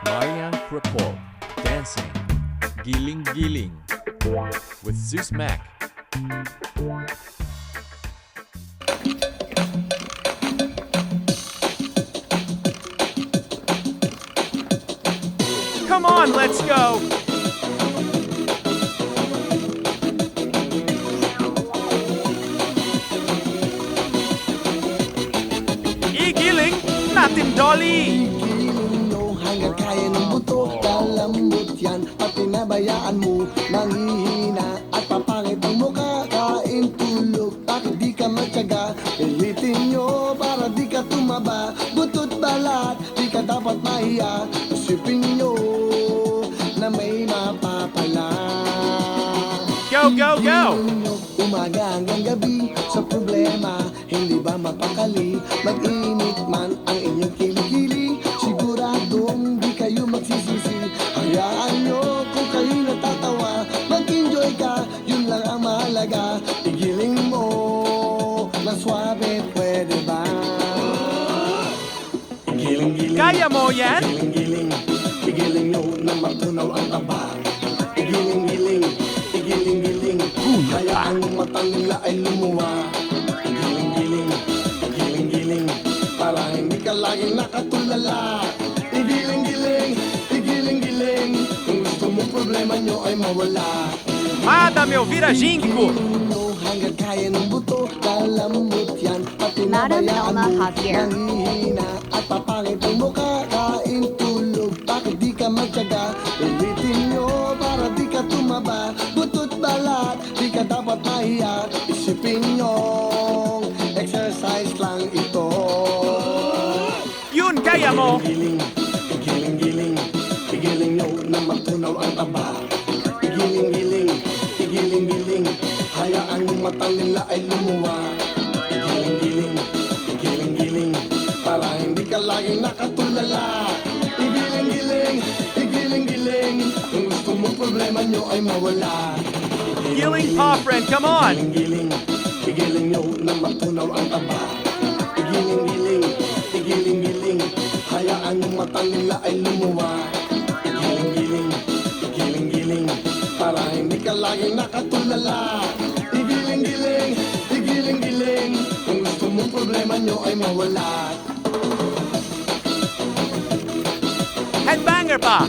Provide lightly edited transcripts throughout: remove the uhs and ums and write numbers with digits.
Marian Kripal dancing Giling Giling with Zeus Mac. Come on, let's go! Igiling natin, Dolly! Ikilino hanggang kaya ng buto. Kalambot yan at pinabayaan mo. Manghihina at papangit ang mukha. Kain tulog, bakit di ka matyaga? Pilitin nyo para di ka tumaba. Butot balat, di ka dapat mahiya. Isipin nyo na may mapapala. Go, go, go! Umaga hanggang gabi sa problema, hindi ba mapakali? Mag-init man ang inyong kilikili, siguradong di kayo magsisisi. Hayaan nyo kung kayo natatawa, mag-enjoy ka, yun lang ang mahalaga. Igiling mo na swabe, pwede ba? Igiling-giling, Kaya mo yan? Igiling-giling, igiling nyo na matunaw ang taba. Igiling-giling, igiling-giling, hayaan yung matang nila ay lumuwa. Igiling-giling, igiling-giling, para hindi ka laging nakatulala. Igiling-giling, igiling-giling, kung gusto mo problema nyo ay mawala. Mada, meu virajinco! Hanggang kaya ng buto, kalambot yan at Madam pinabayaan Elma mo. Javier. Manghihina at papangit ang mukha. Kain tulog, bakit di ka magtyaga? Ulitin nyo para di ka tumaba. Butot balat, di ka dapat mahiya. Isipin nyo, exercise lang ito. Yun, kaya mo! Igiling, igiling-giling, igiling nyo na matunaw ang taba. Igiling-giling, igiling-giling, hayaan yung matang nila ay lumuwa. Igiling-giling, igiling-giling, para hindi ka laging nakatulala. Igiling-giling, igiling-giling, kung gusto mong problema nyo ay mawala. Giling pa, friend, come on! Igiling-giling, igiling nyo na matunaw ang taba. Igiling-giling, igiling-giling, hayaan yung matang nila ay lumuwa. Igiling-giling, igiling-giling, para hindi ka laging nakatulala. Igiling-giling, igiling-giling, kung gusto mong problema nyo ay mawala. Headbanger pa!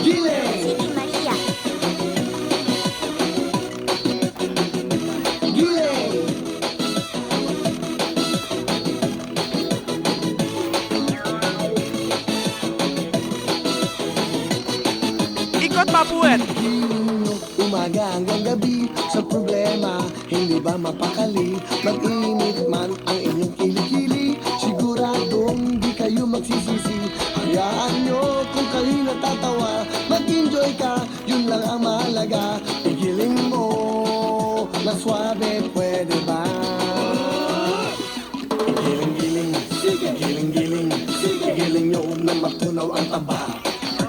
Giling! City Maria. Giling! Ikot pa, puwet! Umaga hanggang gabi sa problema, hindi ba mapakali? Mag-init man ang inyong kilikili, siguradong di kayo magsisisi. Hayaan nyo kung kayo natatawa, mag-enjoy ka, yun lang ang mahalaga. Igiling mo na swabe, pwede ba? Igiling-giling, igiling-giling, igiling nyo na matunaw ang taba.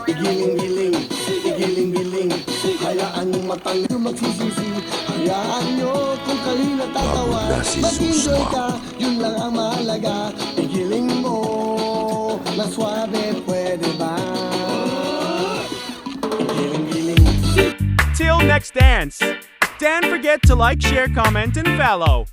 Igiling-giling, igiling-giling, hayaan yung matang nyo magsisisi. Hayaan nyo kung kayo natatawa, mag-enjoy ka, yun lang ang mahalaga. Igiling mo na swabe, pwede ba? Igiling-giling. Till next dance! Don't forget to like, share, comment, and follow.